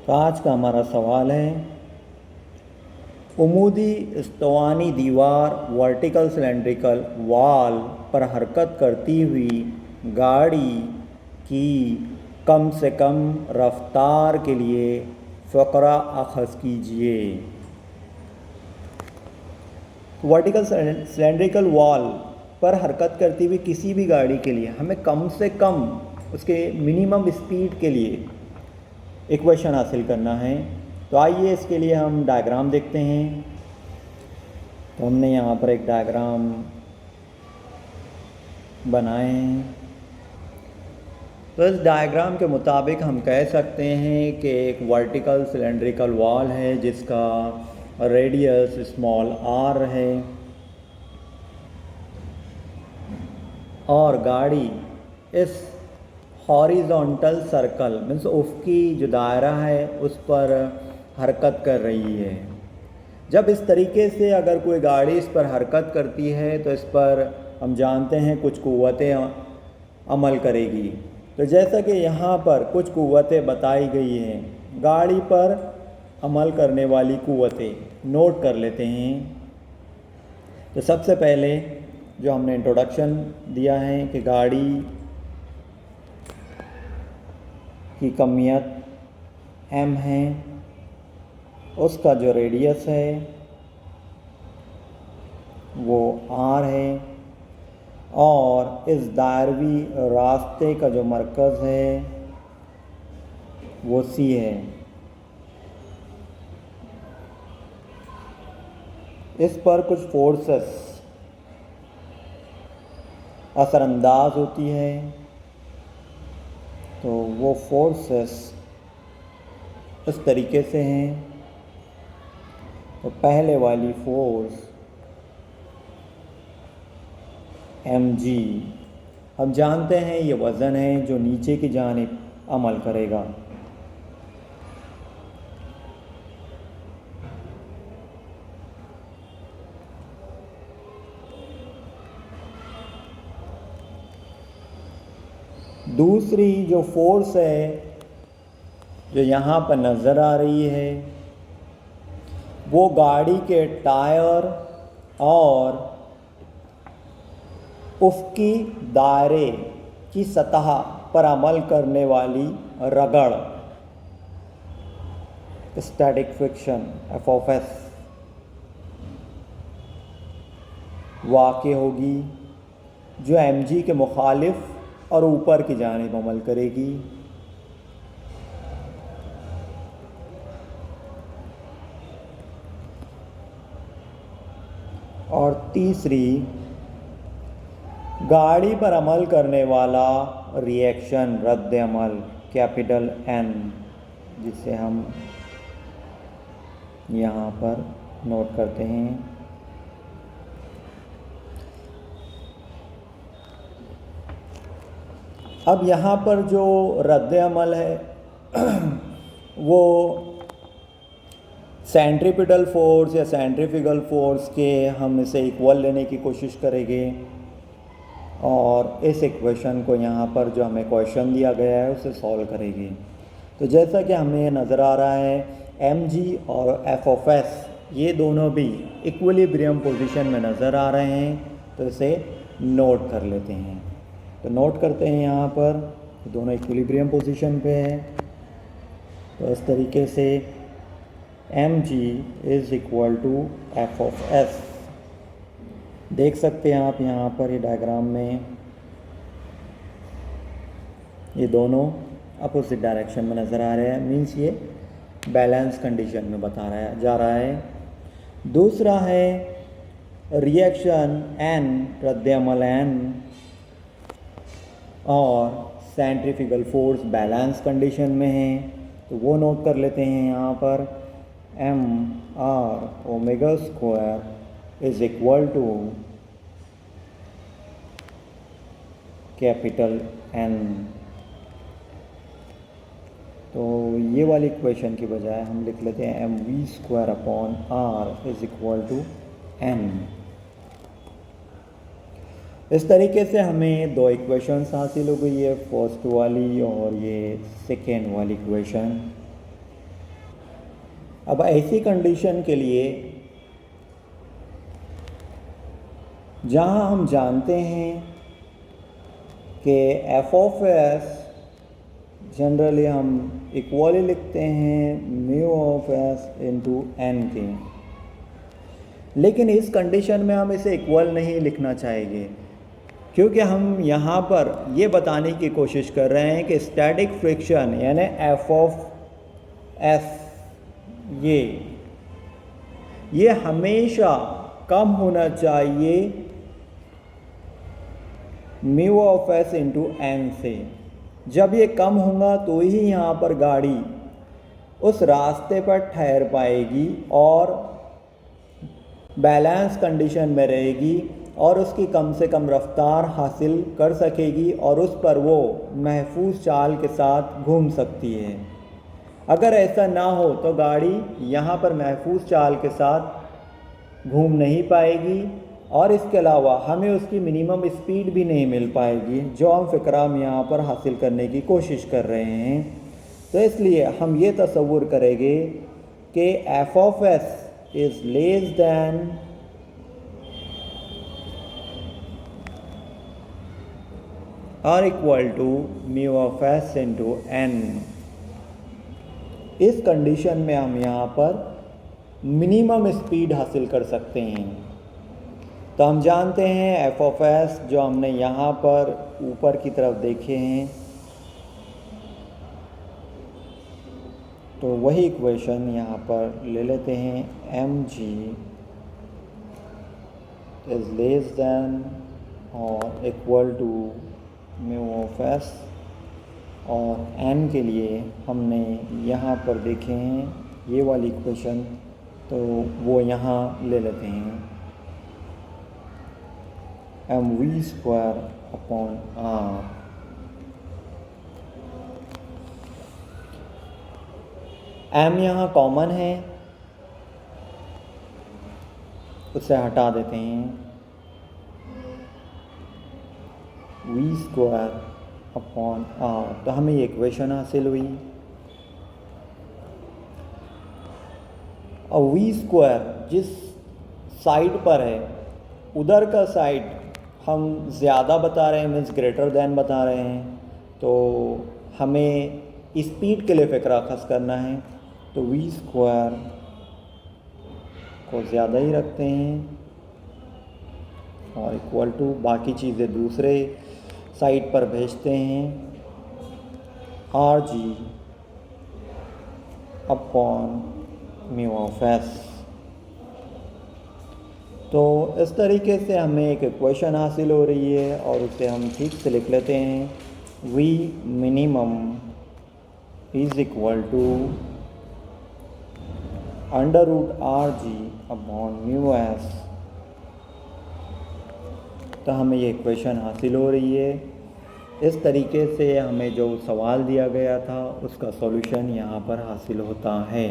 तो आज का हमारा सवाल है, उमूदी स्तवानी दीवार वर्टिकल सिलेंड्रिकल वॉल पर हरकत करती हुई गाड़ी की कम से कम रफ्तार के लिए फ़करा अखज़ कीजिए। वर्टिकल सिलेंड्रिकल वॉल पर हरकत करती हुई किसी भी गाड़ी के लिए हमें कम से कम उसके मिनिमम स्पीड के लिए इक्वेशन हासिल करना है। तो आइए इसके लिए हम डायग्राम देखते हैं। तो हमने यहाँ पर एक डायग्राम बनाए हैं। तो इस डायग्राम के मुताबिक हम कह सकते हैं कि एक वर्टिकल सिलेंड्रिकल वॉल है जिसका रेडियस स्मॉल r है और गाड़ी इस हॉरिजॉन्टल सर्कल मीन्स उफ़क़ी जो दायरा है उस पर हरकत कर रही है। जब इस तरीके से अगर कोई गाड़ी इस पर हरकत करती है तो इस पर हम जानते हैं कुछ क़ुव्वतें अमल करेगी। तो जैसा कि यहाँ पर कुछ क़ुव्वतें बताई गई हैं, गाड़ी पर अमल करने वाली क़ुव्वतें नोट कर लेते हैं। तो सबसे पहले जो हमने इंट्रोडक्शन दिया है कि गाड़ी की कमियत m है, उसका जो रेडियस है वो r है और इस दायरवी रास्ते का जो मरकज़ है वो c है। इस पर कुछ फोर्सेस असरअंदाज होती है। तो वो फोर्सेस इस तरीके से हैं। तो पहले वाली फोर्स mg, हम जानते हैं ये वज़न है जो नीचे की जानिब अमल करेगा। दूसरी जो फोर्स है जो यहाँ पर नज़र आ रही है वो गाड़ी के टायर और उफ़क़ी दायरे की सतह पर अमल करने वाली रगड़ स्टैटिक फ्रिक्शन F(s) वाक़ई होगी जो mg के मुखालिफ और ऊपर की जानिब अमल करेगी। और तीसरी गाड़ी पर अमल करने वाला रिएक्शन रद्द अमल कैपिटल N, जिसे हम यहाँ पर नोट करते हैं। अब यहाँ पर जो रद्द अमल है वो सेंट्रीपिटल फोर्स या सेंट्रीफ्यूगल फोर्स के हम इसे इक्वल लेने की कोशिश करेंगे और इस इक्वेशन को यहाँ पर जो हमें क्वेश्चन दिया गया है उसे सॉल्व करेंगे। तो जैसा कि हमें नज़र आ रहा है mg और F(s) ये दोनों भी इक्विलिब्रियम पोजीशन में नज़र आ रहे हैं। तो इसे नोट कर लेते हैं। तो नोट करते हैं यहाँ पर दोनों इक्विलिब्रियम पोजीशन पे है। तो इस तरीके से mg is equal to F(s) देख सकते हैं आप यहाँ पर ये डायग्राम में ये दोनों अपोजिट डायरेक्शन में नज़र आ रहे हैं। मीन्स ये बैलेंस कंडीशन में जा रहा है। दूसरा है रिएक्शन n रद्द अमल n और सेंट्रीफ्यूगल फोर्स बैलेंस कंडीशन में है। तो वो नोट कर लेते हैं यहाँ पर mr(ω²) is equal to capital N। तो ये वाली इक्वेशन की बजाय हम लिख लेते हैं mv²/r is equal to n। इस तरीके से हमें दो इक्वेशंस हासिल हो गई है, फर्स्ट वाली और ये सेकेंड वाली इक्वेशन। अब ऐसी कंडीशन के लिए जहां हम जानते हैं कि एफ ऑफ एस जनरली हम इक्वली लिखते हैं mu of S into N K, लेकिन इस कंडीशन में हम इसे इक्वल नहीं लिखना चाहेंगे, क्योंकि हम यहाँ पर ये बताने की कोशिश कर रहे हैं कि स्टैटिक फ्रिक्शन यानी एफ ऑफ एस ये हमेशा कम होना चाहिए mu of S into N से। जब ये कम होगा तो ही यहाँ पर गाड़ी उस रास्ते पर ठहर पाएगी और बैलेंस कंडीशन में रहेगी और उसकी कम से कम रफ्तार हासिल कर सकेगी और उस पर वो महफूज चाल के साथ घूम सकती है। अगर ऐसा ना हो तो गाड़ी यहाँ पर महफूज चाल के साथ घूम नहीं पाएगी और इसके अलावा हमें उसकी मिनिमम स्पीड भी नहीं मिल पाएगी जो हम फ़िक्रा में यहाँ पर हासिल करने की कोशिश कर रहे हैं। तो इसलिए हम ये तसव्वुर करेंगे कि F of S is less than और equal to mu of S into N. इस कंडीशन में हम यहाँ पर मिनिमम स्पीड हासिल कर सकते हैं। तो हम जानते हैं एफ ऑफ एस जो हमने यहाँ पर ऊपर की तरफ देखे हैं, तो वही इक्वेशन यहाँ पर ले लेते हैं। M G is less than और equal to mu of S, और एन के लिए हमने यहाँ पर देखे हैं ये वाली इक्वेशन, तो वो यहाँ ले लेते हैं M V square upon R. M यहाँ कॉमन है, उसे हटा देते हैं। वी स्क्वायर अपॉन आर, तो हमें ये इक्वेशन हासिल हुई। और वी स्क्वायर जिस साइड पर है उधर का साइड हम ज़्यादा बता रहे हैं, मीन्स ग्रेटर दैन बता रहे हैं, तो हमें स्पीड के लिए फ़िक्रा खस करना है, तो वी स्क्वायर को ज़्यादा ही रखते हैं और इक्वल टू बाकी चीज़ें दूसरे साइड पर भेजते हैं are G upon mu of S. तो इस तरीके से हमें एक इक्वेशन हासिल हो रही है और उसे हम ठीक से लिख लेते हैं। V minimum is equal to under root R G upon mu S. तो हमें ये इक्वेशन हासिल हो रही है। इस तरीके से हमें जो सवाल दिया गया था उसका सॉल्यूशन यहाँ पर हासिल होता है।